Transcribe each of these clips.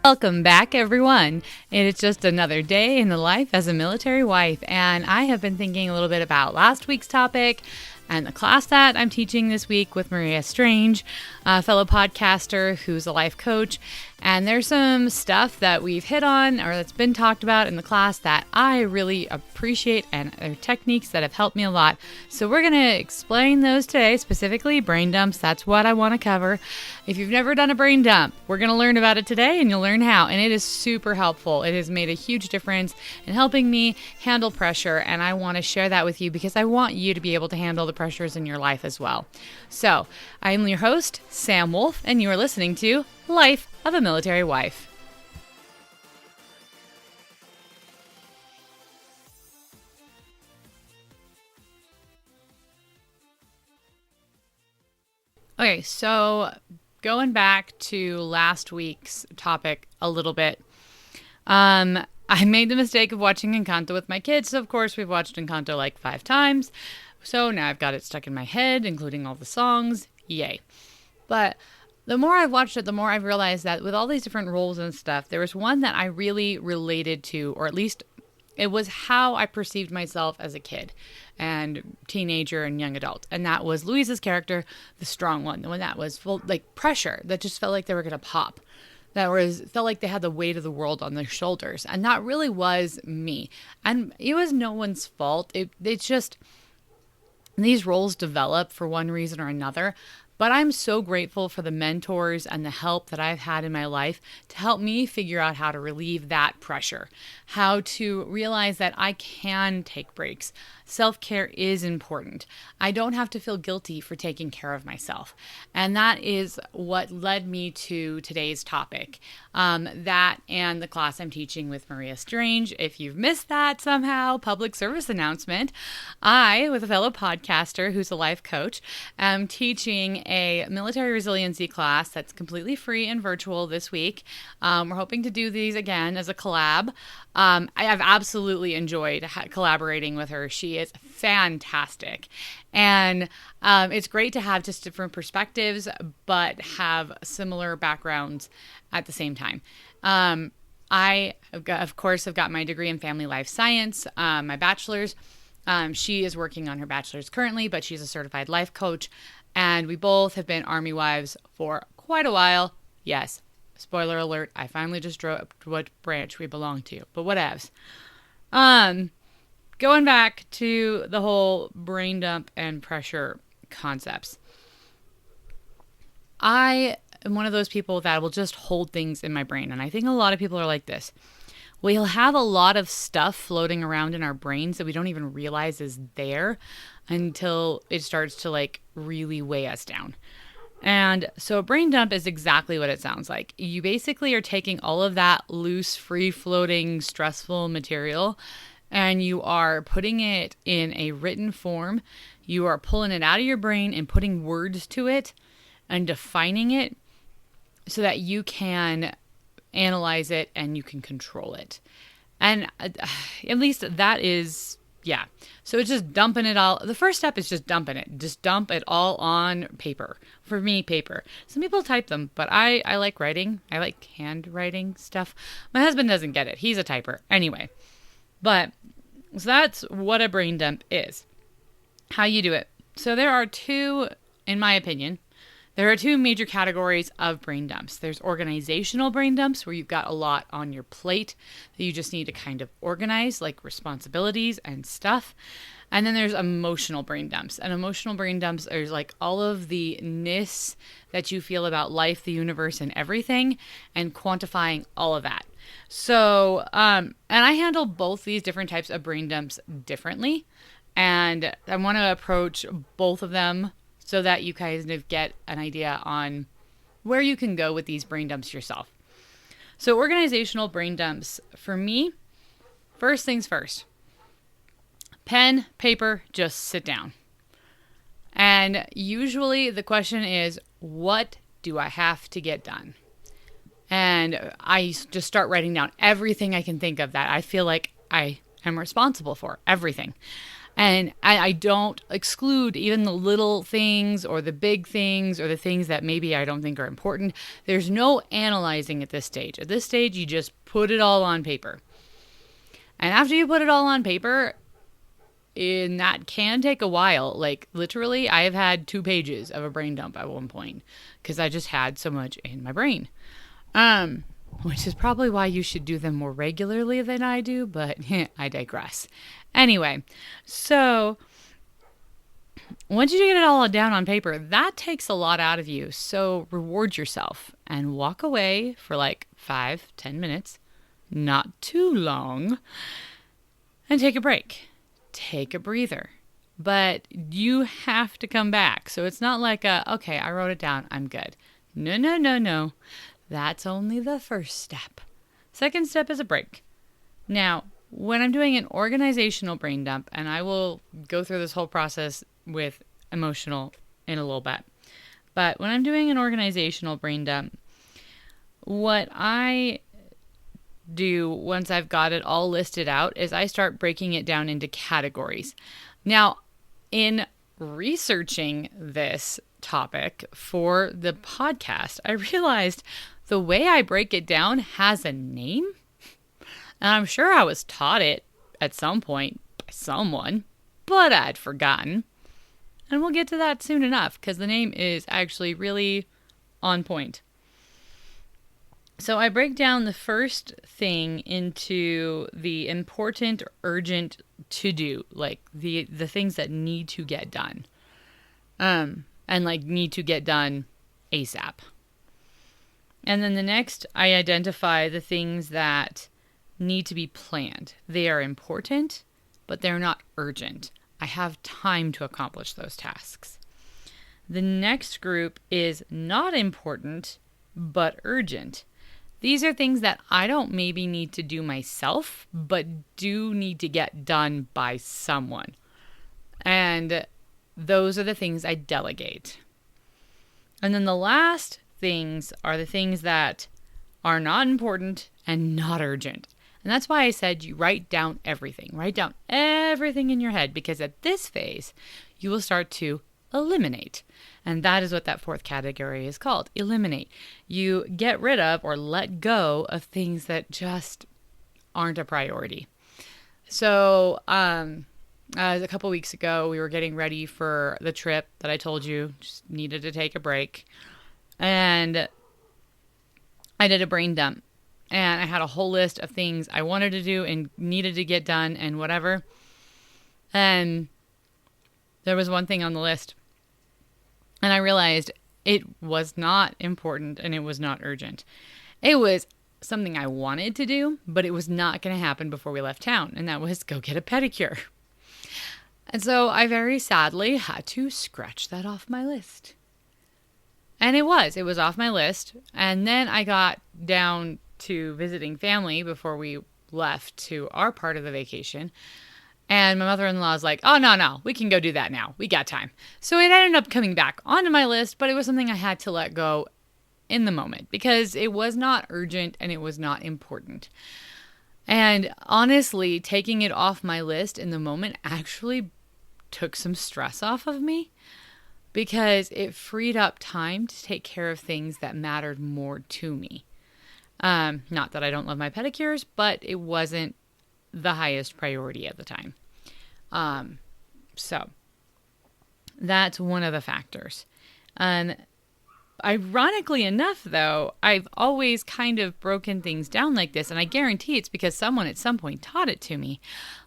Welcome back, everyone. It is just another day in the life as a military wife, and I have been thinking a little bit about last week's topic and the class that I'm teaching this week with Maria Strange, a fellow podcaster who's a life coach. And there's some stuff that we've hit on or that's been talked about in the class that I really appreciate, and they're techniques that have helped me a lot. So we're going to explain those today, specifically brain dumps. That's what I want to cover. If you've never done a brain dump, we're going to learn about it today, and you'll learn how. And it is super helpful. It has made a huge difference in helping me handle pressure, and I want to share that with you because I want you to be able to handle the pressures in your life as well. So I'm your host, Sam Wolf, and you are listening to Life of a Military Wife. Okay, so going back to last week's topic a little bit, I made the mistake of watching Encanto with my kids. So of course, we've watched Encanto like 5 times. So now I've got it stuck in my head, including all the songs. Yay. But the more I've watched it, the more I've realized that with all these different roles and stuff, there was one that I really related to, or at least it was how I perceived myself as a kid and teenager and young adult. And that was Louisa's character, the strong one, the one that was full, like pressure, that just felt like they were going to pop. Felt like they had the weight of the world on their shoulders. And that really was me. And it was no one's fault. It's just these roles develop for one reason or another. But I'm so grateful for the mentors and the help that I've had in my life to help me figure out how to relieve that pressure, how to realize that I can take breaks. Self-care is important. I don't have to feel guilty for taking care of myself. And that is what led me to today's topic. That and the class I'm teaching with Maria Strange. If you've missed that somehow, public service announcement, I, with a fellow podcaster who's a life coach, am teaching a military resiliency class that's completely free and virtual this week. We're hoping to do these again as a collab. I have absolutely enjoyed collaborating with her. She is fantastic. And it's great to have just different perspectives, but have similar backgrounds at the same time. I, of course, have got my degree in family life science, my bachelor's. She is working on her bachelor's currently, but she's a certified life coach. And we both have been Army wives for quite a while. Yes, spoiler alert, I finally just dropped what branch we belong to, but whatevs. Going back to the whole brain dump and pressure concepts. I am one of those people that will just hold things in my brain. And I think a lot of people are like this. We'll have a lot of stuff floating around in our brains that we don't even realize is there until it starts to really weigh us down. And so a brain dump is exactly what it sounds like. You basically are taking all of that loose, free-floating, stressful material and you are putting it in a written form. You are pulling it out of your brain and putting words to it and defining it so that you can analyze it and you can control it. And at least that is, yeah. So it's just dumping it all. The first step is just dumping it. Just dump it all on paper. For me, paper. Some people type them, but I like writing. I like handwriting stuff. My husband doesn't get it. He's a typer. Anyway. But so that's what a brain dump is. How you do it. So there are two, in my opinion, there are two major categories of brain dumps. There's organizational brain dumps where you've got a lot on your plate that you just need to kind of organize, like responsibilities and stuff. And then there's emotional brain dumps. And emotional brain dumps are like all of the ness that you feel about life, the universe, and everything, and quantifying all of that. So, and I handle both these different types of brain dumps differently. And I want to approach both of them so that you kind of get an idea on where you can go with these brain dumps yourself. So organizational brain dumps, for me, first things first. Pen, paper, just sit down. And usually the question is, what do I have to get done? And I just start writing down everything I can think of that I feel like I am responsible for everything. And I don't exclude even the little things or the big things or the things that maybe I don't think are important. There's no analyzing at this stage. At this stage, you just put it all on paper. And after you put it all on paper, and that can take a while. Like literally, I have had 2 pages of a brain dump at one point because I just had so much in my brain. Which is probably why you should do them more regularly than I do, but I digress. Anyway, so once you get it all down on paper, that takes a lot out of you. So reward yourself and walk away for like 5-10 minutes, not too long, and take a break. Take a breather. But you have to come back. So it's not like okay, I wrote it down, I'm good. No. That's only the first step. Second step is a break. Now, when I'm doing an organizational brain dump, and I will go through this whole process with emotional in a little bit, but when I'm doing an organizational brain dump, what I do once I've got it all listed out is I start breaking it down into categories. Now, in researching this topic for the podcast, I realized the way I break it down has a name. And I'm sure I was taught it at some point by someone, but I'd forgotten. And we'll get to that soon enough because the name is actually really on point. So I break down the first thing into the important, urgent to do, like the things that need to get done. And like need to get done ASAP. And then the next, I identify the things that need to be planned. They are important, but they're not urgent. I have time to accomplish those tasks. The next group is not important, but urgent. These are things that I don't maybe need to do myself, but do need to get done by someone. And those are the things I delegate. And then the last things are the things that are not important and not urgent. And that's why I said you write down everything. Write down everything in your head because at this phase, you will start to eliminate. And that is what that fourth category is called, eliminate. You get rid of or let go of things that just aren't a priority. So a couple weeks ago, we were getting ready for the trip that I told you, just needed to take a break. And I did a brain dump. And I had a whole list of things I wanted to do and needed to get done and whatever. And there was one thing on the list. And I realized it was not important and it was not urgent. It was something I wanted to do, but it was not going to happen before we left town. And that was go get a pedicure. And so I very sadly had to scratch that off my list. And it was off my list. And then I got down to visiting family before we left to our part of the vacation. And my mother-in-law was like, oh, no, we can go do that now. We got time. So it ended up coming back onto my list, but it was something I had to let go in the moment because it was not urgent and it was not important. And honestly, taking it off my list in the moment actually took some stress off of me because it freed up time to take care of things that mattered more to me. Not that I don't love my pedicures, but it wasn't the highest priority at the time. So that's one of the factors. Ironically enough, though, I've always kind of broken things down like this, and I guarantee it's because someone at some point taught it to me.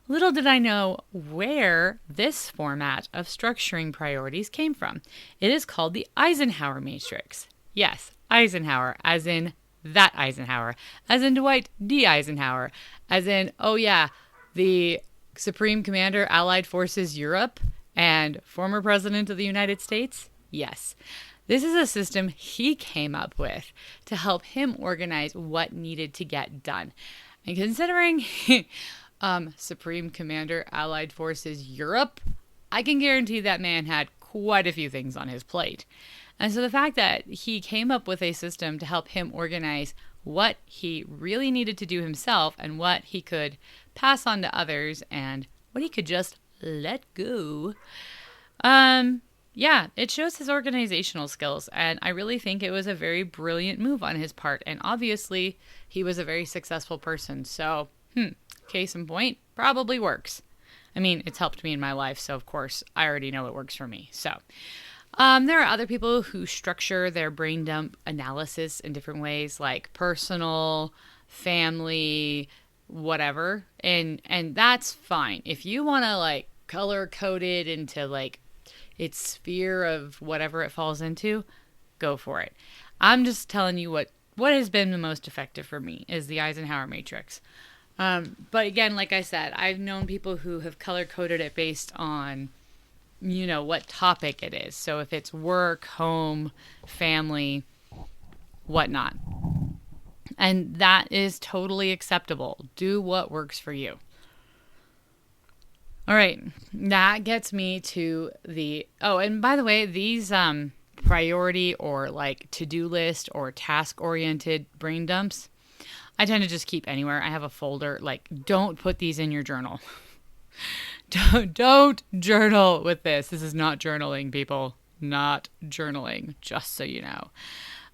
Little did I know where this format of structuring priorities came from. It is called the Eisenhower matrix. Yes, Eisenhower, as in that Eisenhower, as in Dwight D. Eisenhower, as in, oh yeah, the Supreme Commander, Allied Forces Europe, and former President of the United States? Yes. This is a system he came up with to help him organize what needed to get done. And considering Supreme Commander, Allied Forces Europe, I can guarantee that man had quite a few things on his plate. And so the fact that he came up with a system to help him organize what he really needed to do himself and what he could pass on to others and what he could just let go. Yeah, it shows his organizational skills, and I really think it was a very brilliant move on his part. And obviously, he was a very successful person. So, case in point, probably works. I mean, it's helped me in my life, so of course, I already know it works for me. So, there are other people who structure their brain dump analysis in different ways, like personal, family, whatever, and that's fine. If you want to like color code it into like its sphere of whatever it falls into, go for it. I'm just telling you what has been the most effective for me is the Eisenhower matrix. But again, like I said, I've known people who have color coded it based on, what topic it is. So if it's work, home, family, whatnot. And that is totally acceptable. Do what works for you. All right, that gets me to and by the way, these priority or like to-do list or task-oriented brain dumps, I tend to just keep anywhere. I have a folder, like don't put these in your journal. Don't journal with this. This is not journaling, people. Not journaling, just so you know.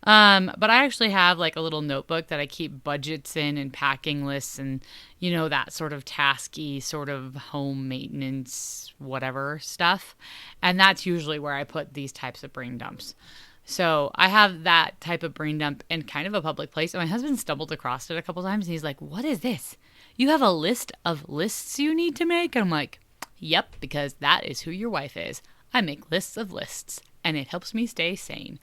But I actually have like a little notebook that I keep budgets in and packing lists and, that sort of tasky sort of home maintenance, whatever stuff. And that's usually where I put these types of brain dumps. So I have that type of brain dump in kind of a public place. And my husband stumbled across it a couple times and he's like, "What is this? You have a list of lists you need to make?" And I'm like, "Yep, because that is who your wife is. I make lists of lists. And it helps me stay sane."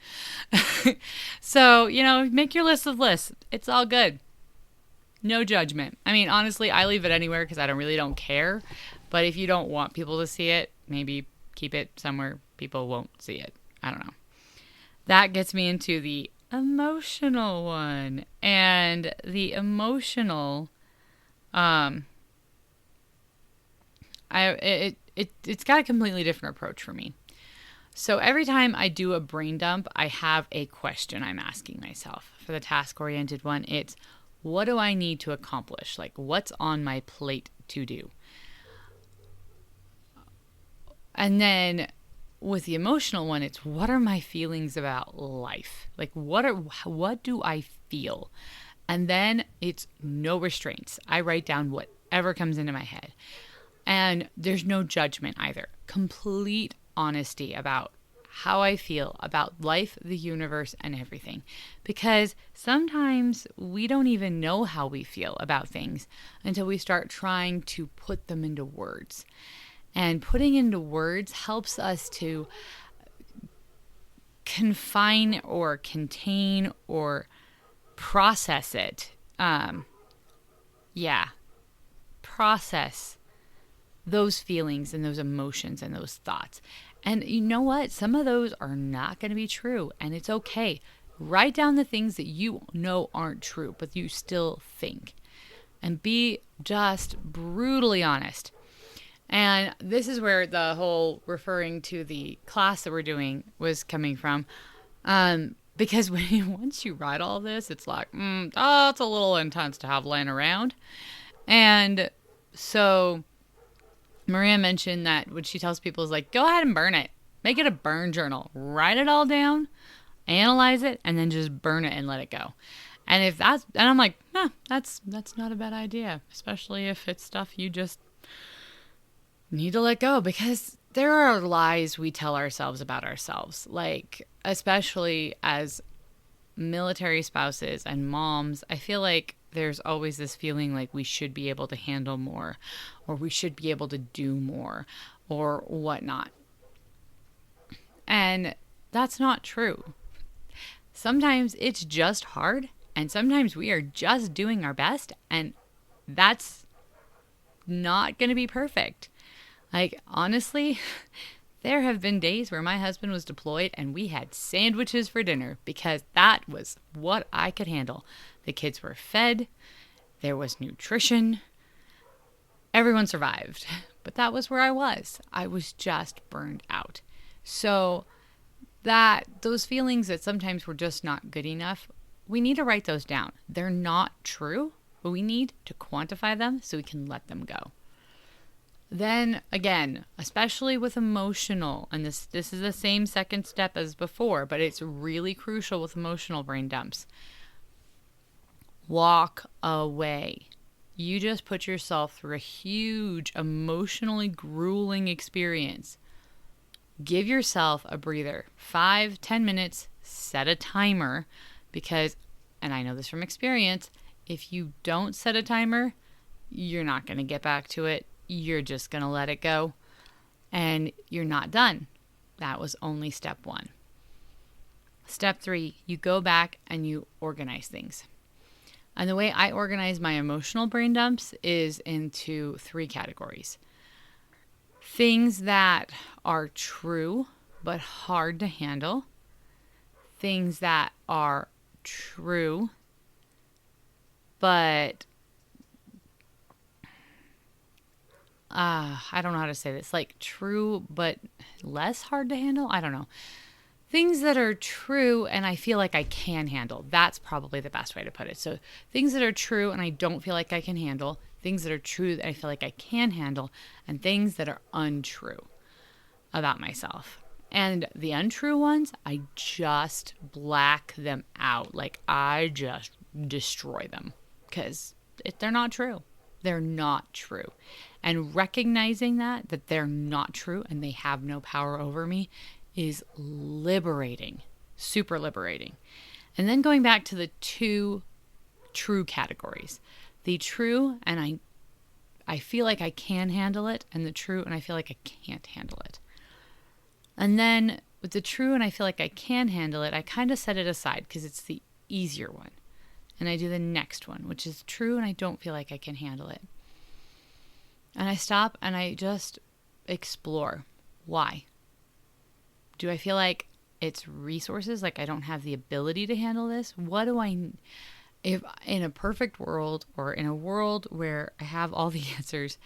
So, make your list of lists. It's all good. No judgment. I mean, honestly, I leave it anywhere because I don't care. But if you don't want people to see it, maybe keep it somewhere people won't see it. I don't know. That gets me into the emotional one. And the emotional, it's got a completely different approach for me. So every time I do a brain dump, I have a question I'm asking myself. For the task-oriented one, it's, what do I need to accomplish? Like, what's on my plate to do? And then with the emotional one, it's, what are my feelings about life? Like, what do I feel? And then it's no restraints. I write down whatever comes into my head. And there's no judgment either. Complete honesty about how I feel about life, the universe, and everything. Because sometimes we don't even know how we feel about things until we start trying to put them into words. And putting into words helps us to confine or contain or process it. Process those feelings and those emotions and those thoughts. And you know what? Some of those are not going to be true, and it's okay. Write down the things that you know aren't true, but you still think. And be just brutally honest. And this is where the whole referring to the class that we're doing was coming from. Because once you write all this, it's like, it's a little intense to have laying around. And so Maria mentioned that what she tells people is like, go ahead and burn it. Make it a burn journal. Write it all down, analyze it, and then just burn it and let it go. And I'm like, that's not a bad idea, especially if it's stuff you just need to let go, because there are lies we tell ourselves about ourselves. Like, especially as military spouses and moms, I feel like there's always this feeling like we should be able to handle more, or we should be able to do more, or whatnot. And that's not true. Sometimes it's just hard, and sometimes we are just doing our best, and that's not going to be perfect. Like, honestly, there have been days where my husband was deployed and we had sandwiches for dinner because that was what I could handle. The kids were fed. There was nutrition. Everyone survived. But that was where I was. I was just burned out. So those feelings that sometimes we're just not good enough, we need to write those down. They're not true, but we need to quantify them so we can let them go. Then again, especially with emotional, and this is the same second step as before, but it's really crucial with emotional brain dumps. Walk away. You just put yourself through a huge, emotionally grueling experience. Give yourself a breather. 5-10 minutes, set a timer, because, and I know this from experience, if you don't set a timer, you're not going to get back to it. You're just going to let it go, and you're not done. That was only step 1. Step 3, you go back and you organize things. And the way I organize my emotional brain dumps is into 3 categories. Things that are true but hard to handle. Things that are true but I don't know how to say this. Like true but less hard to handle? I don't know. Things that are true and I feel like I can handle. That's probably the best way to put it. So things that are true and I don't feel like I can handle. Things that are true that I feel like I can handle. And things that are untrue about myself. And the untrue ones, I just black them out. Like I just destroy them because they're not true. They're not true. And recognizing that they're not true and they have no power over me is liberating, super liberating. And then going back to the 2 true categories. The true and I feel like I can handle it, and the true and I feel like I can't handle it. And then with the true and I feel like I can handle it, I kind of set it aside because it's the easier one. And I do the next one, which is true and I don't feel like I can handle it. And I stop and I just explore. Why? Do I feel like it's resources? Like I don't have the ability to handle this? What do if in a perfect world or in a world where I have all the answers,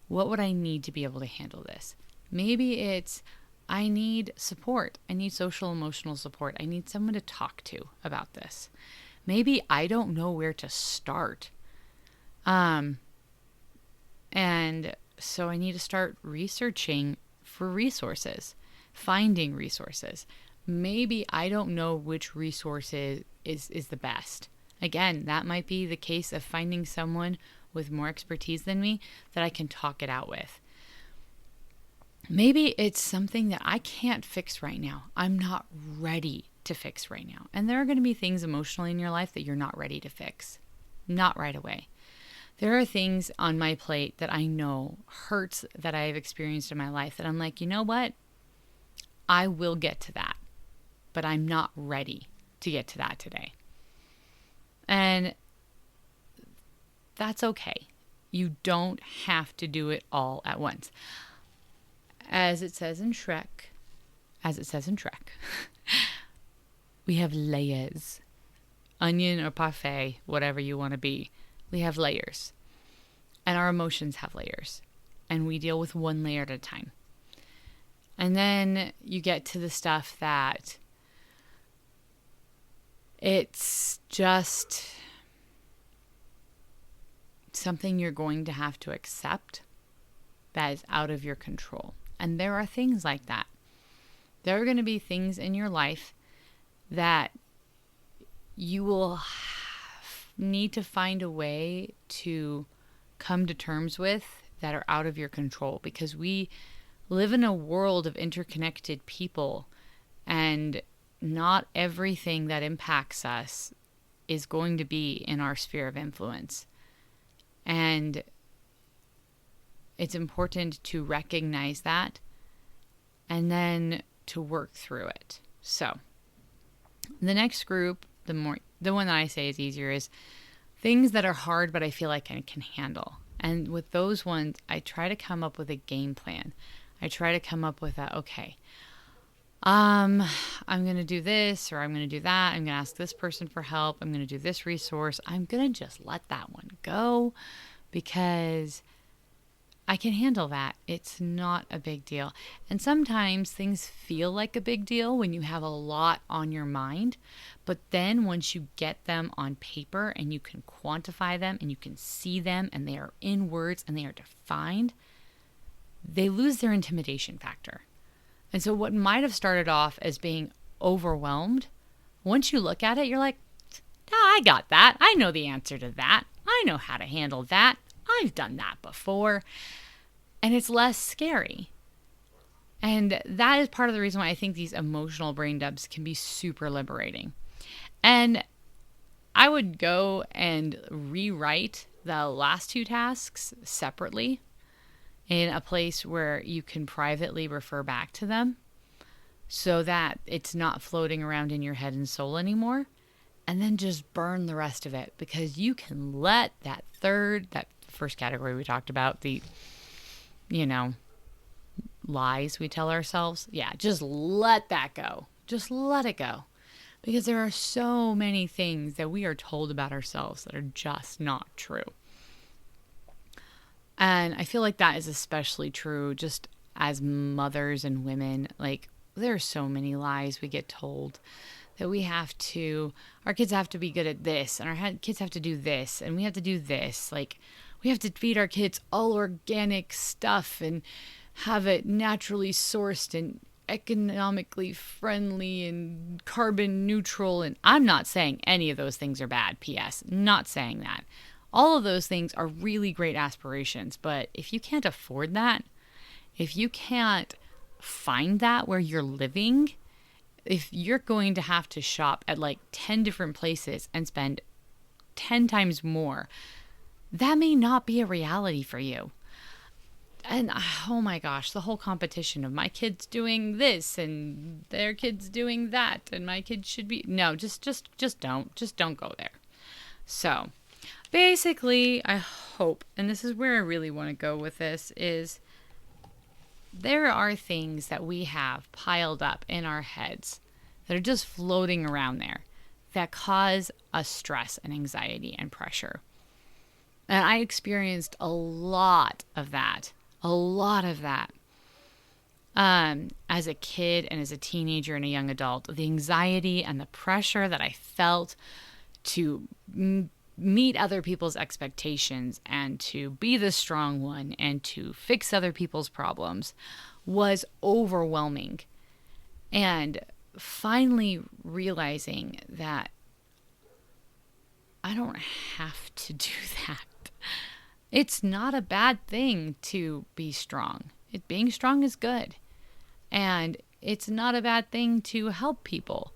what would I need to be able to handle this? Maybe it's I need support. I need social emotional support. I need someone to talk to about this. Maybe I don't know where to start. And so I need to start researching for resources, finding resources. Maybe I don't know which resource is the best. Again, that might be the case of finding someone with more expertise than me that I can talk it out with. Maybe it's something that I can't fix right now. I'm not ready to fix right now. And there are going to be things emotionally in your life that you're not ready to fix. Not right away. There are things on my plate that I know hurts that I've experienced in my life that I'm like, you know what? I will get to that. But I'm not ready to get to that today. And that's okay. You don't have to do it all at once. As it says in Shrek, we have layers. Onion or parfait, whatever you want to be. We have layers. And our emotions have layers. And we deal with one layer at a time. And then you get to the stuff that it's just something you're going to have to accept that is out of your control. And there are things like that. There are going to be things in your life that you will need to find a way to come to terms with that are out of your control, because we live in a world of interconnected people, and not everything that impacts us is going to be in our sphere of influence. And it's important to recognize that and then to work through it. So the next group, the one that I say is easier, is things that are hard but I feel like I can handle. And with those ones, I try to come up with a game plan. I try to come up with I'm going to do this, or I'm going to do that. I'm going to ask this person for help. I'm going to do this resource. I'm going to just let that one go because I can handle that. It's not a big deal. And sometimes things feel like a big deal when you have a lot on your mind. But then once you get them on paper and you can quantify them and you can see them and they are in words and they are defined, they lose their intimidation factor. And so what might have started off as being overwhelmed, once you look at it, you're like, oh, I got that. I know the answer to that. I know how to handle that. I've done that before. And it's less scary. And that is part of the reason why I think these emotional brain dumps can be super liberating. And I would go and rewrite the last two tasks separately in a place where you can privately refer back to them so that it's not floating around in your head and soul anymore. And then just burn the rest of it, because you can let that first category we talked about, the, lies we tell ourselves. Yeah, just let that go. Just let it go. Because there are so many things that we are told about ourselves that are just not true. And I feel like that is especially true just as mothers and women. Like, there are so many lies we get told that our kids have to be good at this, and our kids have to do this, and we have to do this. Like, we have to feed our kids all organic stuff and have it naturally sourced and economically friendly and carbon neutral. And I'm not saying any of those things are bad, P.S. Not saying that. All of those things are really great aspirations. But if you can't afford that, if you can't find that where you're living, if you're going to have to shop at like 10 different places and spend 10 times more, that may not be a reality for you. And oh my gosh, the whole competition of my kids doing this and their kids doing that and my kids should be, no, just don't go there. So basically, I hope, and this is where I really want to go with this, is there are things that we have piled up in our heads that are just floating around there that cause us stress and anxiety and pressure. And I experienced a lot of that as a kid and as a teenager and a young adult. The anxiety and the pressure that I felt to meet other people's expectations and to be the strong one and to fix other people's problems was overwhelming. And finally realizing that I don't have to do that. It's not a bad thing to be strong. Being strong is good. And it's not a bad thing to help people.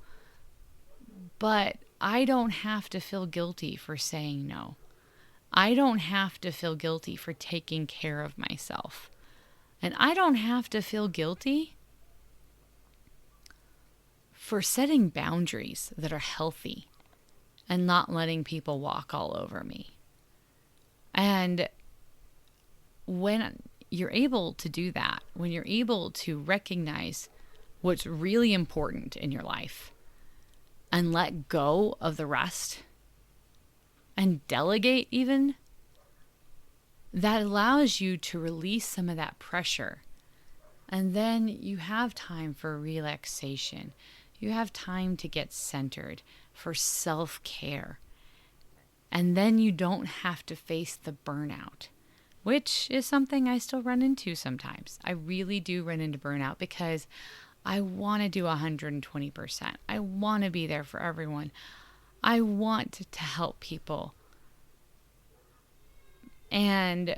But I don't have to feel guilty for saying no. I don't have to feel guilty for taking care of myself. And I don't have to feel guilty for setting boundaries that are healthy and not letting people walk all over me. And when you're able to do that, when you're able to recognize what's really important in your life and let go of the rest and delegate even, that allows you to release some of that pressure. And then you have time for relaxation. You have time to get centered, for self-care. And then you don't have to face the burnout, which is something I still run into sometimes. I really do run into burnout because I want to do 120%. I want to be there for everyone. I want to help people. And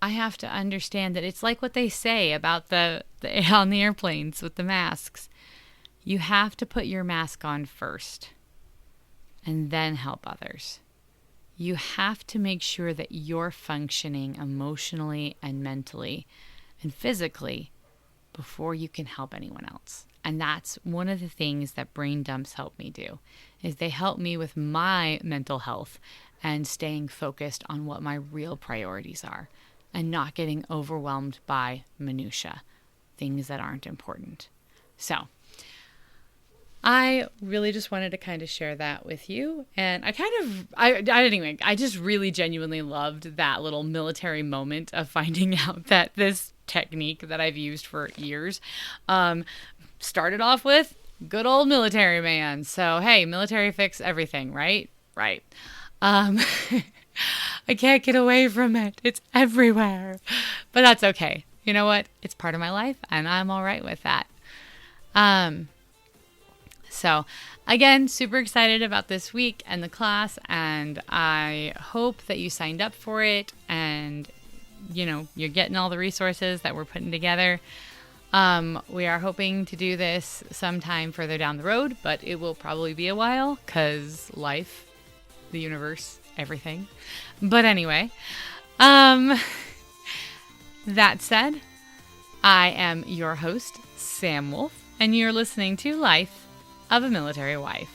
I have to understand that it's like what they say about the on the airplanes with the masks. You have to put your mask on first and then help others. You have to make sure that you're functioning emotionally and mentally and physically before you can help anyone else. And that's one of the things that brain dumps help me do, is they help me with my mental health and staying focused on what my real priorities are and not getting overwhelmed by minutia, things that aren't important. So I really just wanted to kind of share that with you. And I just really genuinely loved that little military moment of finding out that this technique that I've used for years started off with good old military man. So, hey, military fix everything, right? Right. I can't get away from it. It's everywhere. But that's okay. You know what? It's part of my life, and I'm all right with that. So, again, super excited about this week and the class, and I hope that you signed up for it and, you're getting all the resources that we're putting together. We are hoping to do this sometime further down the road, but it will probably be a while because life, the universe, everything. But anyway, that said, I am your host, Sam Wolf, and you're listening to Life of a Military Wife.